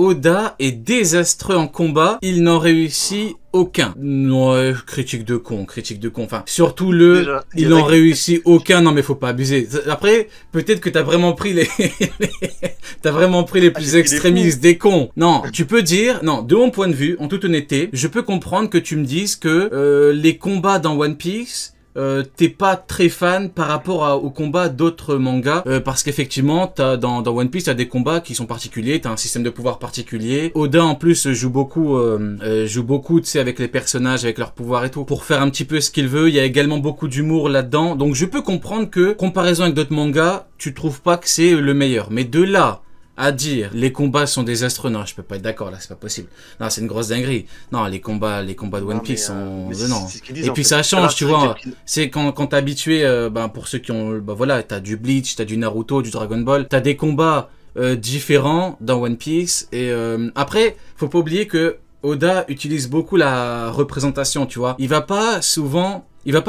Oda est désastreux en combat, il n'en réussit aucun. Non, critique de con. Enfin, surtout il n'en réussit aucun. Non, mais faut pas abuser. Après, peut-être que t'as vraiment pris t'as vraiment pris les plus extrémistes des cons. Non, tu peux dire, non, de mon point de vue, en toute honnêteté, je peux comprendre que tu me dises que les combats dans One Piece, t'es pas très fan par rapport aux combats d'autres mangas, parce qu'effectivement dans One Piece t'as des combats qui sont particuliers, t'as un système de pouvoir particulier. Oda en plus joue beaucoup tu sais, avec les personnages, avec leurs pouvoirs et tout, pour faire un petit peu ce qu'il veut. Il y a également beaucoup d'humour là-dedans, donc je peux comprendre que, comparaison avec d'autres mangas, tu trouves pas que c'est le meilleur. Mais de là à dire les combats sont désastreux, non, je peux pas être d'accord là, c'est pas possible. Non, c'est une grosse dinguerie. Non, les combats de One Piece sont non. Et puis ça change, tu vois. C'est quand t'es habitué, pour ceux qui ont, voilà, t'as du Bleach, t'as du Naruto, du Dragon Ball, t'as des combats différents dans One Piece. Et après, faut pas oublier que Oda utilise beaucoup la représentation, tu vois. Il va pas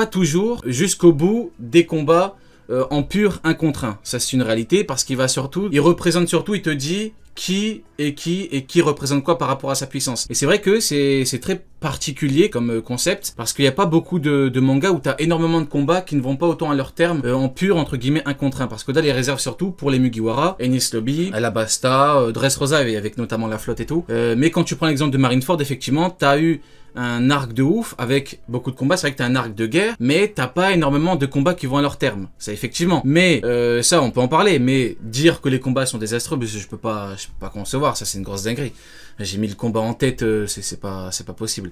toujours jusqu'au bout des combats en pur 1 contre 1. Ça, c'est une réalité, parce qu'il représente surtout, il te dit qui représente quoi par rapport à sa puissance. Et c'est vrai que c'est très particulier comme concept, parce qu'il n'y a pas beaucoup de mangas où tu as énormément de combats qui ne vont pas autant à leur terme en pur, entre guillemets, 1 contre 1. Parce que là, les réserves surtout pour les Mugiwara, Enies Lobby, Alabasta, Dressrosa, avec notamment la flotte et tout. Mais quand tu prends l'exemple de Marineford, effectivement, tu as eu un arc de ouf avec beaucoup de combats. C'est vrai que t'as un arc de guerre, mais t'as pas énormément de combats qui vont à leur terme. Ça, effectivement. Mais ça, on peut en parler. Mais dire que les combats sont désastreux, je peux pas concevoir. Ça, c'est une grosse dinguerie. J'ai mis le combat en tête, c'est pas possible.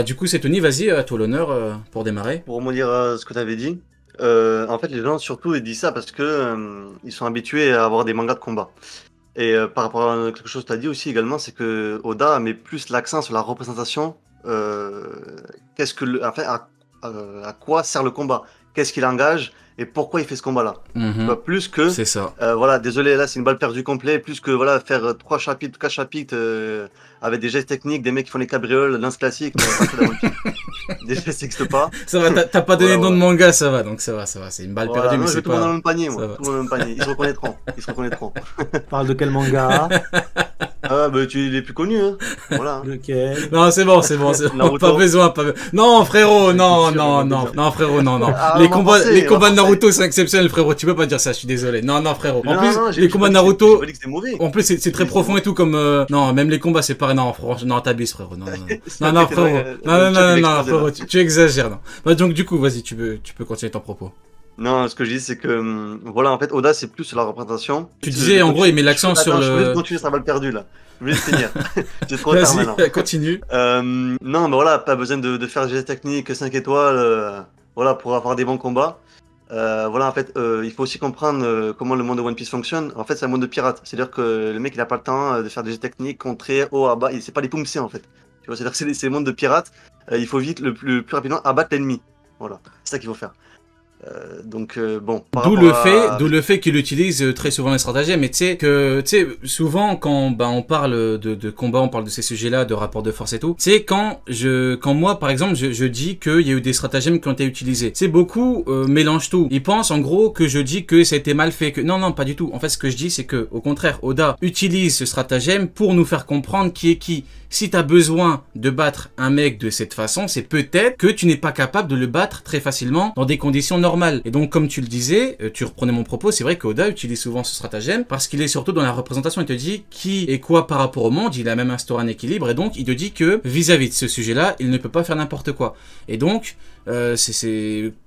Du coup, c'est Tony, vas-y, à toi l'honneur pour démarrer. Pour rebondir à ce que t'avais dit, en fait, les gens surtout ils disent ça parce que ils sont habitués à avoir des mangas de combat. Et par rapport à quelque chose que t'as dit aussi également, c'est que Oda met plus l'accent sur la représentation. À quoi sert le combat, qu'est-ce qu'il engage et pourquoi il fait ce combat-là. Plus que, c'est ça. Voilà, désolé, là c'est une balle perdue complet, plus que voilà, faire 3 chapitres, 4 chapitres avec des gestes techniques, des mecs qui font les cabrioles, lance classique, des gestes qui n'existent pas. Ça va, t'as pas donné de nom de manga, ça va, donc ça va, c'est une balle perdue, mais non, c'est tout le monde dans le même panier, moi, tout le monde dans le même panier, ils se reconnaîtront. Parle de quel manga? Ah il est plus connu, hein. Voilà. Lequel? Non, c'est bon. Pas besoin. Non, frérot, non, frérot, non. Les combats de Naruto, c'est exceptionnel, frérot. Tu peux pas dire ça, je suis désolé. Non, frérot. En plus, les combats de Naruto, en plus, c'est très profond et tout, comme, non, même les combats, c'est pareil. Non, franchement, non, t'abuses, frérot. Non, frérot. Non, frérot, tu exagères, non. Donc, du coup, vas-y, tu peux continuer ton propos. Non, ce que je dis, c'est que, voilà, en fait, Oda, c'est plus sur la représentation. Tu disais, en gros, il met l'accent sur le... Je voulais continuer, ça va le perdu, là. Je voulais finir. J'ai trop tard maintenant. Vas-y, continue. Non, mais voilà, pas besoin de faire des gestes techniques 5 étoiles, voilà, pour avoir des bons combats. Voilà, en fait, il faut aussi comprendre comment le monde de One Piece fonctionne. En fait, c'est un monde de pirates. C'est-à-dire que le mec, il a pas le temps de faire des gestes techniques, contrer, haut, à bas. C'est pas les Pumsé, en fait. Tu vois, c'est-à-dire que c'est le monde de pirates. Il faut vite, le plus rapidement, abattre l'ennemi. Voilà, c'est ça qu'il faut faire. Donc bon. D'où le fait qu'il utilise très souvent les stratagèmes. Mais tu sais souvent quand on parle de combat, on parle de ces sujets-là, de rapport de force et tout. C'est quand moi par exemple je dis qu'il y a eu des stratagèmes qui ont été utilisés. C'est beaucoup mélangent tout. Ils pensent en gros que je dis que ça a été mal fait. Que non, pas du tout. En fait, ce que je dis, c'est que au contraire, Oda utilise ce stratagème pour nous faire comprendre qui est qui. Si tu as besoin de battre un mec de cette façon, c'est peut-être que tu n'es pas capable de le battre très facilement dans des conditions normales. Et donc, comme tu le disais, tu reprenais mon propos, c'est vrai qu'Oda utilise souvent ce stratagème parce qu'il est surtout dans la représentation. Il te dit qui est quoi par rapport au monde, il a même instauré un équilibre et donc il te dit que vis-à-vis de ce sujet-là, il ne peut pas faire n'importe quoi. Et donc,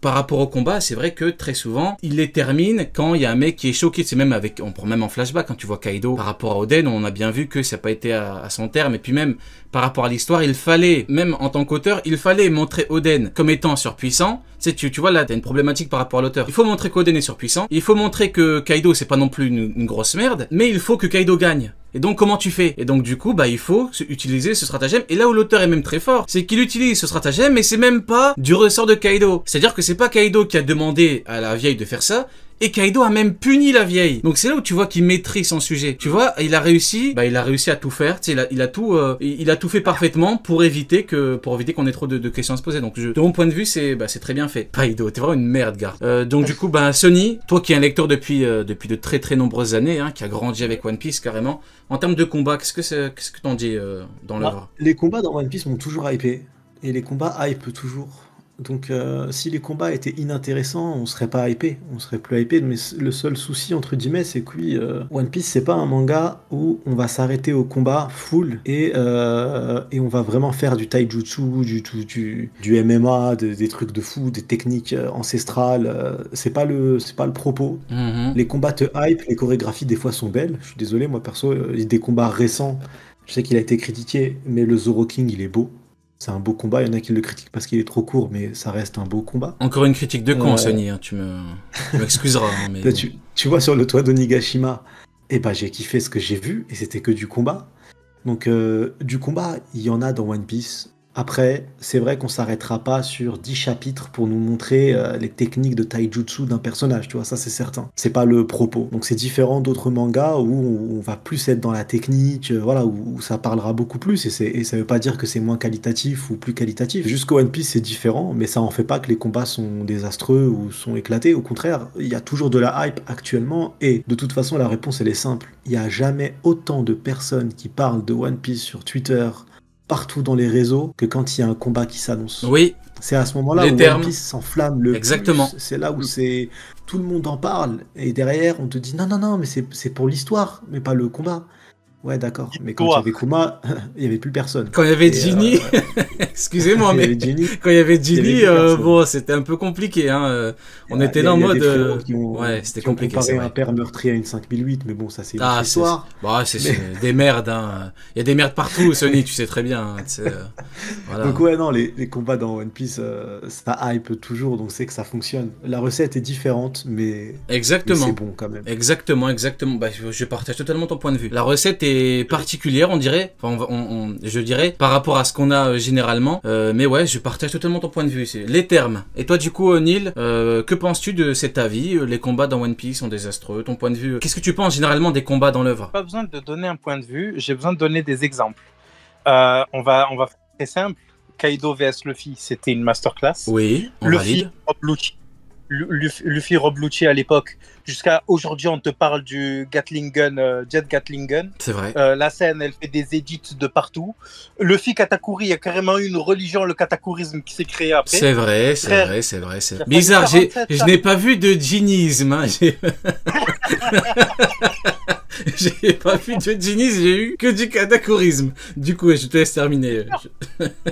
par rapport au combat, c'est vrai que très souvent, il les termine quand il y a un mec qui est choqué. C'est même on prend même en flashback, quand tu vois Kaido par rapport à Oden, on a bien vu que ça n'a pas été à son terme. Et puis même par rapport à l'histoire, il fallait, même en tant qu'auteur, il fallait montrer Oden comme étant surpuissant. Tu vois là, t'as une problématique par rapport à l'auteur. Il faut montrer qu'Oden est surpuissant. Il faut montrer que Kaido, c'est pas non plus une grosse merde, mais il faut que Kaido gagne. Et donc, comment tu fais? Et donc, du coup, il faut utiliser ce stratagème. Et là où l'auteur est même très fort, c'est qu'il utilise ce stratagème, mais c'est même pas du ressort de Kaido. C'est-à-dire que c'est pas Kaido qui a demandé à la vieille de faire ça, Et Kaido a même puni la vieille. Donc c'est là où tu vois qu'il maîtrise son sujet. Tu vois, il a réussi à tout faire. Tu sais, il a tout fait parfaitement pour éviter qu'on ait trop de questions à se poser. Donc de mon point de vue, c'est très bien fait. Kaido, t'es vraiment une merde, gars. Donc du coup, Sonny, toi qui es un lecteur depuis de très très nombreuses années, hein, qui a grandi avec One Piece carrément. En termes de combat, qu'est-ce que t'en dis dans l'œuvre? Les combats dans One Piece m'ont toujours hypé. Et les combats hype toujours. Donc si les combats étaient inintéressants, on serait pas hypé, on serait plus hypé. Mais le seul souci entre guillemets, c'est que oui, One Piece c'est pas un manga où on va s'arrêter au combat full et on va vraiment faire du taijutsu, du MMA, des trucs de fou, des techniques ancestrales. C'est pas le propos. Les combats te hype, les chorégraphies des fois sont belles. Je suis désolé, moi perso, des combats récents, je sais qu'il a été critiqué, mais le Zoro King il est beau. C'est un beau combat, il y en a qui le critiquent parce qu'il est trop court, mais ça reste un beau combat. Encore une critique de con, Sonny, hein, tu m'excuseras. Hein, mais... tu vois sur le toit d'Onigashima, j'ai kiffé ce que j'ai vu, et c'était que du combat. Donc du combat, il y en a dans One Piece. Après, c'est vrai qu'on s'arrêtera pas sur 10 chapitres pour nous montrer les techniques de taijutsu d'un personnage, tu vois, ça c'est certain. C'est pas le propos. Donc c'est différent d'autres mangas où on va plus être dans la technique, voilà, où ça parlera beaucoup plus, et ça veut pas dire que c'est moins qualitatif ou plus qualitatif. Jusqu'au One Piece c'est différent, mais ça en fait pas que les combats sont désastreux ou sont éclatés. Au contraire, il y a toujours de la hype actuellement, et de toute façon la réponse elle est simple. Il y a jamais autant de personnes qui parlent de One Piece sur Twitter, partout dans les réseaux, que quand il y a un combat qui s'annonce. Oui. C'est à ce moment-là où One Piece s'enflamme le Exactement. plus. C'est là où tout le monde en parle, et derrière on te dit non, mais c'est pour l'histoire, mais pas le combat. Ouais, d'accord. Mais quand il y avait Kuma, il n'y avait plus personne. Quand il y avait Ginny, excusez-moi, mais quand il y avait Ginny, bon, c'était un peu compliqué. Hein. On était là en mode. Ouais, c'était compliqué. On comparait un père meurtri à une 5008, mais bon, ça c'est une histoire. C'est des merdes. Hein. Il y a des merdes partout, Sony, tu sais très bien. Voilà. Donc, ouais, non, les combats dans One Piece, ça hype toujours, donc c'est que ça fonctionne. La recette est différente, mais. Exactement. Mais c'est bon quand même. Exactement. Je partage totalement ton point de vue. La recette est particulière, on dirait, je dirais, par rapport à ce qu'on a généralement, mais ouais, je partage totalement ton point de vue. Les termes. Et toi, du coup, Neil, que penses-tu de cet avis? Les combats dans One Piece sont désastreux, ton point de vue. Qu'est-ce que tu penses généralement des combats dans l'œuvre? Pas besoin de donner un point de vue, j'ai besoin de donner des exemples. On va faire très simple. Kaido vs Luffy, c'était une masterclass. Oui, on valide. Luffy Rob Lucci à l'époque, jusqu'à aujourd'hui on te parle du Gatling Gun, Jet Gatling Gun. C'est vrai. La scène elle fait des edits de partout. Luffy Katakuri, il y a carrément eu une religion, le katakurisme qui s'est créé après. C'est vrai. Bizarre, je n'ai pas vu de djinisme. Hein. J'ai pas vu de djinisme, j'ai eu que du katakurisme. Du coup, je te laisse terminer.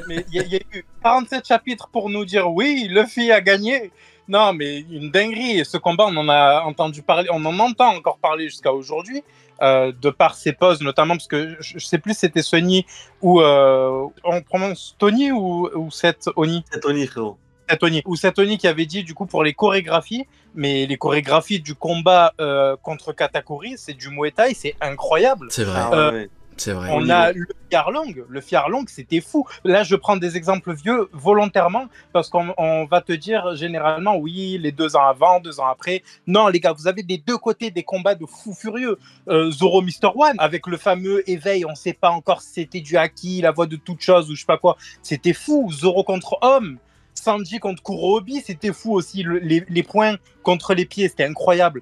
Mais il y a eu 47 chapitres pour nous dire oui, Luffy a gagné. Non, mais une dinguerie. Et ce combat, on en a entendu parler, on en entend encore parler jusqu'à aujourd'hui, de par ses poses, notamment parce que je sais plus si c'était Sonny ou on prononce Tony ou Seth Oni. Seth Oni, frérot. Ou Seth Oni qui avait dit du coup pour les chorégraphies, mais les chorégraphies du combat contre Katakuri, c'est du Muay Thai, c'est incroyable. C'est vrai. Ouais. C'est vrai. On a le Fiarlong, c'était fou. Là, je prends des exemples vieux volontairement parce qu'on va te dire généralement, oui, les 2 ans avant, 2 ans après. Non, les gars, vous avez des deux côtés des combats de fous furieux. Zoro Mr. One, avec le fameux éveil, on ne sait pas encore si c'était du haki, la voix de toute chose ou je sais pas quoi. C'était fou. Zoro contre homme. Sanji contre Kurobi, c'était fou aussi. Les points contre les pieds, c'était incroyable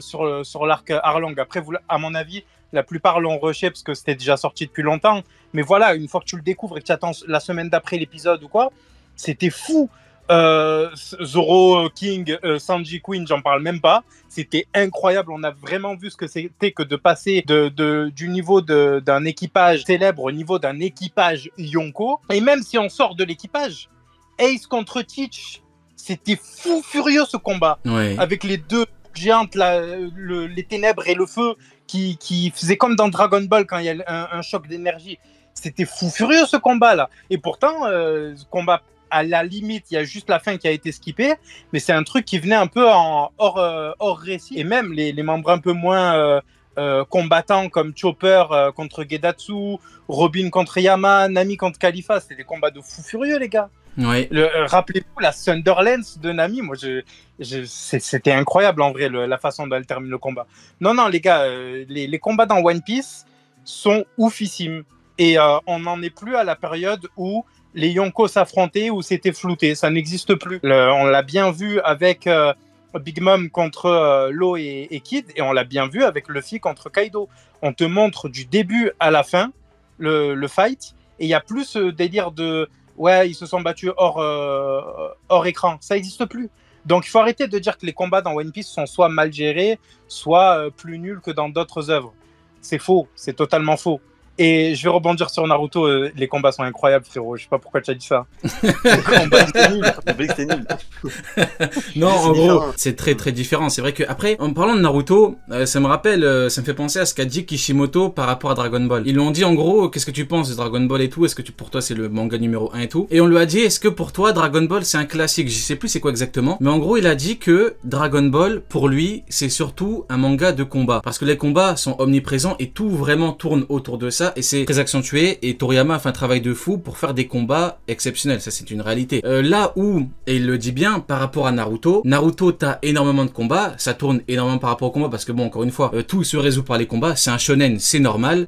sur l'arc Arlong. Après, à mon avis, la plupart l'ont rushé parce que c'était déjà sorti depuis longtemps. Mais voilà, une fois que tu le découvres et que tu attends la semaine d'après l'épisode ou quoi, c'était fou. Zoro King, Sanji Queen, j'en parle même pas. C'était incroyable. On a vraiment vu ce que c'était que de passer du niveau d'un équipage célèbre au niveau d'un équipage Yonko. Et même si on sort de l'équipage, Ace contre Teach, c'était fou furieux ce combat. Ouais. Avec les deux géantes, les ténèbres et le feu qui faisaient comme dans Dragon Ball quand il y a un choc d'énergie. C'était fou furieux ce combat-là. Et pourtant, ce combat, à la limite, il y a juste la fin qui a été skippée, mais c'est un truc qui venait un peu hors récit. Et même les membres un peu moins combattants comme Chopper contre Gedatsu, Robin contre Yama, Nami contre Khalifa, c'était des combats de fou furieux, les gars. Ouais. Rappelez-vous la Thunderlance de Nami, moi c'était incroyable en vrai la façon dont elle termine le combat. Non, les gars, les combats dans One Piece sont oufissimes. Et on n'en est plus à la période où les Yonko s'affrontaient, où c'était flouté. Ça n'existe plus. On l'a bien vu avec Big Mom contre Law et Kid, et on l'a bien vu avec Luffy contre Kaido. On te montre du début à la fin le fight, et il y a plus ce délire de ouais, ils se sont battus hors écran. Ça n'existe plus. Donc il faut arrêter de dire que les combats dans One Piece sont soit mal gérés, soit plus nuls que dans d'autres œuvres. C'est faux, c'est totalement faux. Et je vais rebondir sur Naruto, les combats sont incroyables, frérot. Je sais pas pourquoi tu as dit ça. Les combats, c'est nul. C'est nul. Non, en gros, c'est très très différent. C'est vrai que après, en parlant de Naruto, ça me rappelle, ça me fait penser à ce qu'a dit Kishimoto par rapport à Dragon Ball. Ils lui ont dit en gros, qu'est-ce que tu penses de Dragon Ball et tout? Est-ce que pour toi c'est le manga numéro 1 et tout? Et on lui a dit, est-ce que pour toi Dragon Ball c'est un classique? Je sais plus c'est quoi exactement, mais en gros il a dit que Dragon Ball pour lui c'est surtout un manga de combat, parce que les combats sont omniprésents et tout vraiment tourne autour de ça. Et c'est très accentué, et Toriyama a fait un travail de fou pour faire des combats exceptionnels, ça c'est une réalité. Là où, et il le dit bien, par rapport à Naruto, t'as énormément de combats, ça tourne énormément par rapport au combat, parce que bon, encore une fois, tout se résout par les combats, c'est un shonen, c'est normal,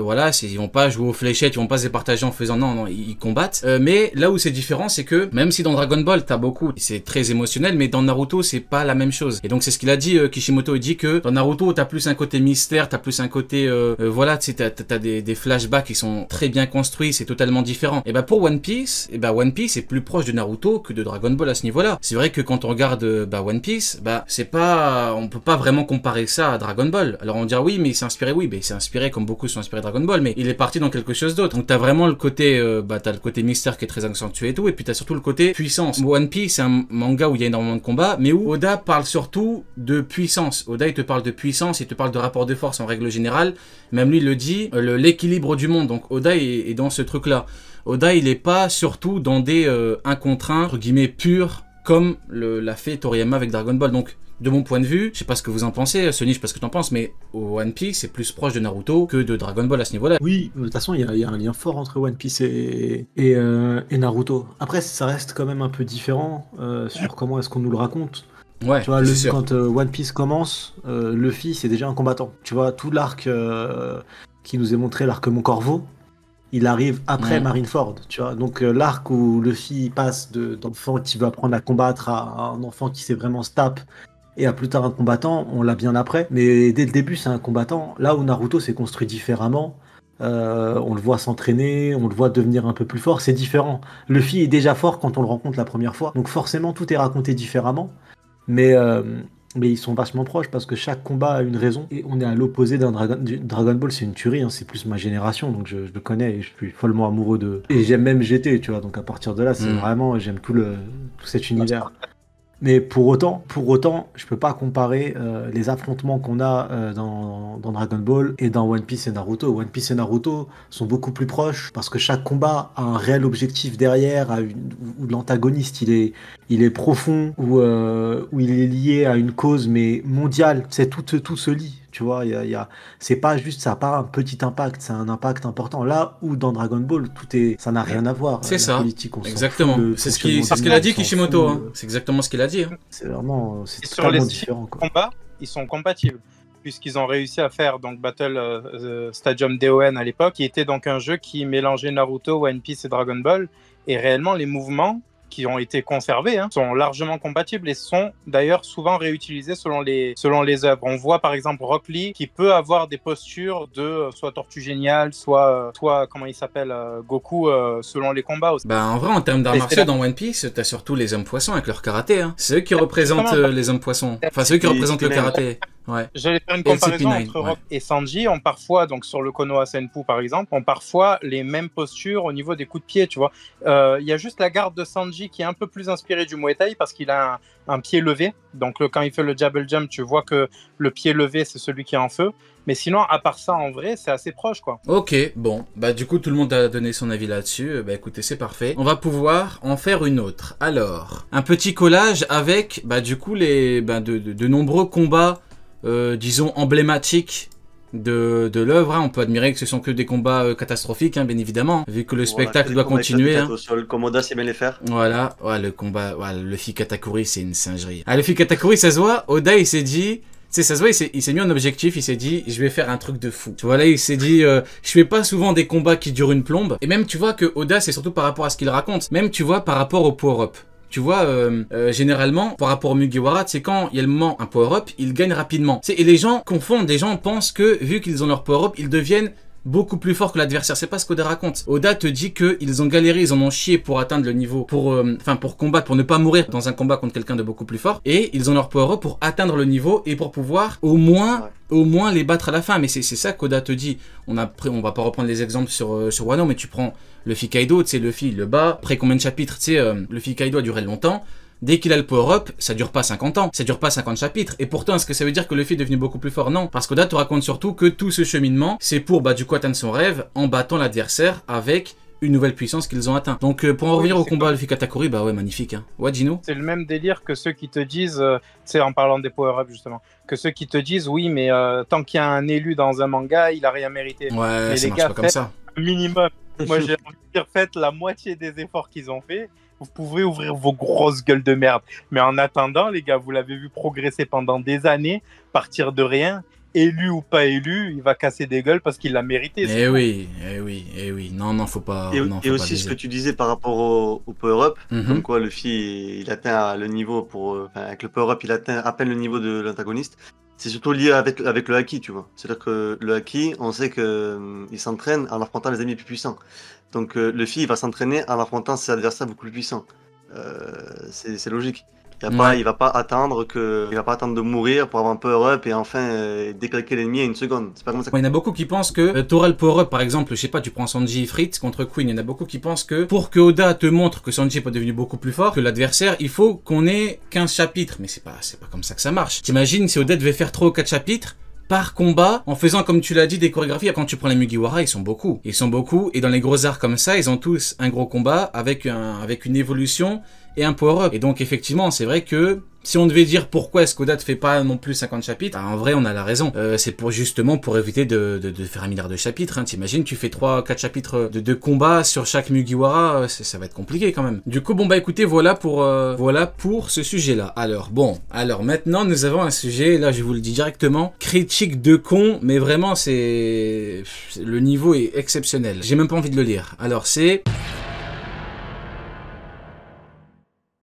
voilà, ils vont pas jouer aux fléchettes, ils vont pas se départager en faisant non, ils combattent, mais là où c'est différent, c'est que, même si dans Dragon Ball t'as beaucoup, c'est très émotionnel, mais dans Naruto c'est pas la même chose, et donc c'est ce qu'il a dit, Kishimoto, il dit que dans Naruto t'as plus un côté mystère, t'as plus un côté, voilà, tu sais, t'as des flashbacks qui sont très bien construits, c'est totalement différent. Et bah pour One Piece, One Piece est plus proche de Naruto que de Dragon Ball à ce niveau-là. C'est vrai que quand on regarde One Piece, c'est pas, on peut pas vraiment comparer ça à Dragon Ball. Alors on dira oui, mais il s'est inspiré, oui, mais il s'est inspiré comme beaucoup sont inspirés de Dragon Ball, mais il est parti dans quelque chose d'autre. Donc t'as vraiment le côté, t'as le côté mystère qui est très accentué et tout, et puis t'as surtout le côté puissance. One Piece c'est un manga où il y a énormément de combats, mais où Oda parle surtout de puissance. Oda il te parle de puissance, il te parle de rapport de force en règle générale. Même lui il le dit, l'équilibre du monde. Donc Oda est dans ce truc-là. Oda, il est pas surtout dans des 1 contre 1, entre guillemets, purs, comme l'a fait Toriyama avec Dragon Ball. Donc, de mon point de vue, je sais pas ce que vous en pensez, Sony, je sais pas ce que t'en penses, mais One Piece est plus proche de Naruto que de Dragon Ball à ce niveau-là. Oui, de toute façon, il y a un lien fort entre One Piece et Naruto. Après, ça reste quand même un peu différent sur comment est-ce qu'on nous le raconte. Ouais, tu vois, quand One Piece commence, Luffy, c'est déjà un combattant. Tu vois, tout l'arc qui nous est montré, l'arc Mon Corvo, il arrive après Marineford, tu vois. Donc l'arc où Luffy passe d'enfant qui veut apprendre à combattre à un enfant qui sait vraiment se tape, et à plus tard un combattant, on l'a bien après. Mais dès le début, c'est un combattant. Là où Naruto s'est construit différemment, on le voit s'entraîner, on le voit devenir un peu plus fort, c'est différent. Luffy est déjà fort quand on le rencontre la première fois. Donc forcément, tout est raconté différemment. Mais ils sont vachement proches parce que chaque combat a une raison. Et on est à l'opposé d'un Dragon Ball, c'est une tuerie, hein, c'est plus ma génération, donc je le connais et je suis follement amoureux de... Et j'aime même GT, tu vois, donc à partir de là, c'est vraiment, j'aime tout cet univers. Mais pour autant, je peux pas comparer les affrontements qu'on a dans Dragon Ball et dans One Piece et Naruto. One Piece et Naruto sont beaucoup plus proches parce que chaque combat a un réel objectif derrière, où l'antagoniste il est profond, où il est lié à une cause mais mondiale. C'est tout se lie. Tu vois, c'est pas juste, ça n'a pas un petit impact, c'est un impact important. Là où dans Dragon Ball, ça n'a rien à voir. C'est ça, exactement. C'est ce qu'il a dit Kishimoto. Hein. C'est exactement ce qu'il a dit. Hein. C'est vraiment, c'est totalement différent. Sur les combats, ils sont compatibles puisqu'ils ont réussi à faire donc Battle Stadium DON à l'époque, qui était donc un jeu qui mélangeait Naruto, One Piece et Dragon Ball. Et réellement, les mouvements qui ont été conservés sont largement compatibles et sont d'ailleurs souvent réutilisés selon les œuvres. On voit par exemple Rock Lee qui peut avoir des postures de soit Tortue Géniale, soit comment il s'appelle, Goku selon les combats aussi. En vrai, en termes d'arts martiaux dans One Piece, t'as surtout les hommes poissons avec leur karaté. Hein. C'est eux qui représentent les hommes poissons. Enfin, c'est eux qui représentent le karaté. Ouais. J'allais faire une comparaison entre Rock et Sanji. On parfois, donc sur le Konoha Senpu par exemple, ont parfois les mêmes postures au niveau des coups de pied, tu vois. Il y a juste la garde de Sanji qui est un peu plus inspirée du Muay Thai parce qu'il a un pied levé. Donc quand il fait le Double Jump, tu vois que le pied levé, c'est celui qui est en feu. Mais sinon, à part ça, en vrai, c'est assez proche, quoi. Ok, bon. Du coup, tout le monde a donné son avis là-dessus. Écoutez, c'est parfait. On va pouvoir en faire une autre. Alors, un petit collage avec, du coup, de nombreux combats disons emblématique de l'œuvre. Hein. On peut admirer que ce sont que des combats catastrophiques, hein, bien évidemment, vu que le spectacle doit continuer. Hein. Au sol, comme Oda sait bien les faire. Voilà, ouais, le combat, ouais, Luffy Katakuri, c'est une singerie. Ah, Luffy Katakuri, ça se voit, Oda, il s'est dit... Tu sais, ça se voit, il s'est mis un objectif, il s'est dit, je vais faire un truc de fou. Tu vois, là, il s'est dit, je fais pas souvent des combats qui durent une plombe. Et même, tu vois que Oda, c'est surtout par rapport à ce qu'il raconte. Même, tu vois, par rapport au power-up. Tu vois, généralement, par rapport au Mugiwara, c'est quand il y a le moment, un power-up, il gagne rapidement. Et les gens confondent, les gens pensent que, vu qu'ils ont leur power-up, ils deviennent beaucoup plus fort que l'adversaire. C'est pas ce qu'Oda raconte. Oda te dit qu'ils ont galéré, ils en ont chié pour atteindre le niveau, pour combattre, pour ne pas mourir dans un combat contre quelqu'un de beaucoup plus fort. Et ils ont leur power-up pour atteindre le niveau et pour pouvoir au moins les battre à la fin. Mais c'est ça qu'Oda te dit. On va pas reprendre les exemples sur Wano, mais tu prends Luffy Kaido, tu sais, Luffy il le bat. Après combien de chapitres, tu sais, Luffy Kaido a duré longtemps. Dès qu'il a le power-up, ça dure pas 50 ans, ça dure pas 50 chapitres. Et pourtant, est-ce que ça veut dire que Luffy est devenu beaucoup plus fort? Non, parce qu'Oda te raconte surtout que tout ce cheminement, c'est pour du coup atteindre son rêve en battant l'adversaire avec une nouvelle puissance qu'ils ont atteint. Donc pour en revenir au combat Luffy Katakuri, bah ouais, magnifique. Hein. Ouais, Gino? C'est le même délire que ceux qui te disent, c'est en parlant des power-ups justement, que ceux qui te disent oui, mais tant qu'il y a un élu dans un manga, il a rien mérité. Ouais, mais ça les marche gars, pas comme ça. Minimum. Moi, j'ai envie de dire, faites la moitié des efforts qu'ils ont fait. Vous pouvez ouvrir vos grosses gueules de merde. Mais en attendant, les gars, vous l'avez vu progresser pendant des années, partir de rien. Élu ou pas élu, il va casser des gueules parce qu'il l'a mérité. Eh oui. Non, faut pas. Et aussi ce que tu disais par rapport au power-up, comme quoi Luffy, il atteint le niveau avec le power-up, il atteint à peine le niveau de l'antagoniste. C'est surtout lié avec le haki, tu vois. C'est-à-dire que le haki, on sait qu'il s'entraîne en affrontant les ennemis plus puissants. Donc Luffy, il va s'entraîner en affrontant ses adversaires beaucoup plus puissants. C'est logique. Il va pas attendre de mourir pour avoir un power-up et enfin déclaquer l'ennemi à une seconde. C'est pas comme ça. Il y en a beaucoup qui pensent que t'auras le power-up, par exemple, je sais pas, tu prends Sanji et Fritz contre Queen. Il y en a beaucoup qui pensent que pour que Oda te montre que Sanji est pas devenu beaucoup plus fort que l'adversaire, il faut qu'on ait 15 chapitres. Mais c'est pas comme ça que ça marche. T'imagines si Oda devait faire 3 ou 4 chapitres par combat, en faisant, comme tu l'as dit, des chorégraphies. Quand tu prends les Mugiwara, ils sont beaucoup, et dans les gros arcs comme ça, ils ont tous un gros combat avec une évolution et un power-up. Et donc, effectivement, c'est vrai que si on devait dire pourquoi est-ce qu'Oda ne fait pas non plus 50 chapitres, en vrai, on a la raison. C'est justement pour éviter de faire 1 milliard de chapitres. Hein. T'imagines, tu fais 3-4 chapitres de combat sur chaque Mugiwara, ça va être compliqué quand même. Du coup, bon bah écoutez, voilà pour ce sujet-là. Alors maintenant, nous avons un sujet, là je vous le dis directement, critique de con, mais vraiment le niveau est exceptionnel. J'ai même pas envie de le lire. Alors c'est